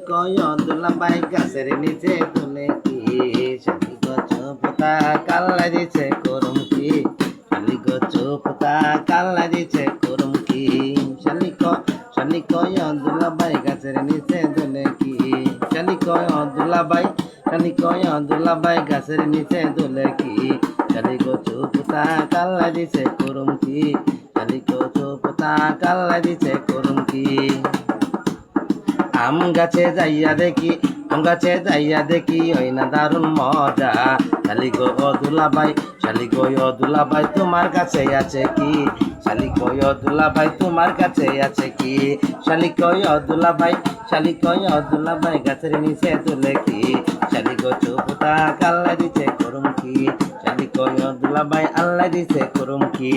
কয় দুলাভাই গাছের নিচে তুলে কি শালি গছ পোতা কাল্লা দিছে করম কি শালি গছ পোতা কাল্লা দিছে করম কি শালি কয় দুলাভাই গাছের নিচে তুলে কি শালি কয় দুলাভাই গাছের নিচে তুলে কি শালি গছ পোতা কাল্লা দিছে করম কি শালি গছ পোতা কাল্লা দিছে করম কি আম গাছে যাইয়া দেখি ওই না দারুণ মজা শালি গো দুলাভাই তোমার কাছে আছে কি শালি কয় দুলাভাই তোমার কাছে আছে কি শালি কয় দুলাভাই গাছের নিচে তুলে কি শালি গো চোপতা কাল্লা দিছে করম কি শালি কয় দুলাভাই আল্লাহ দিছে করম কি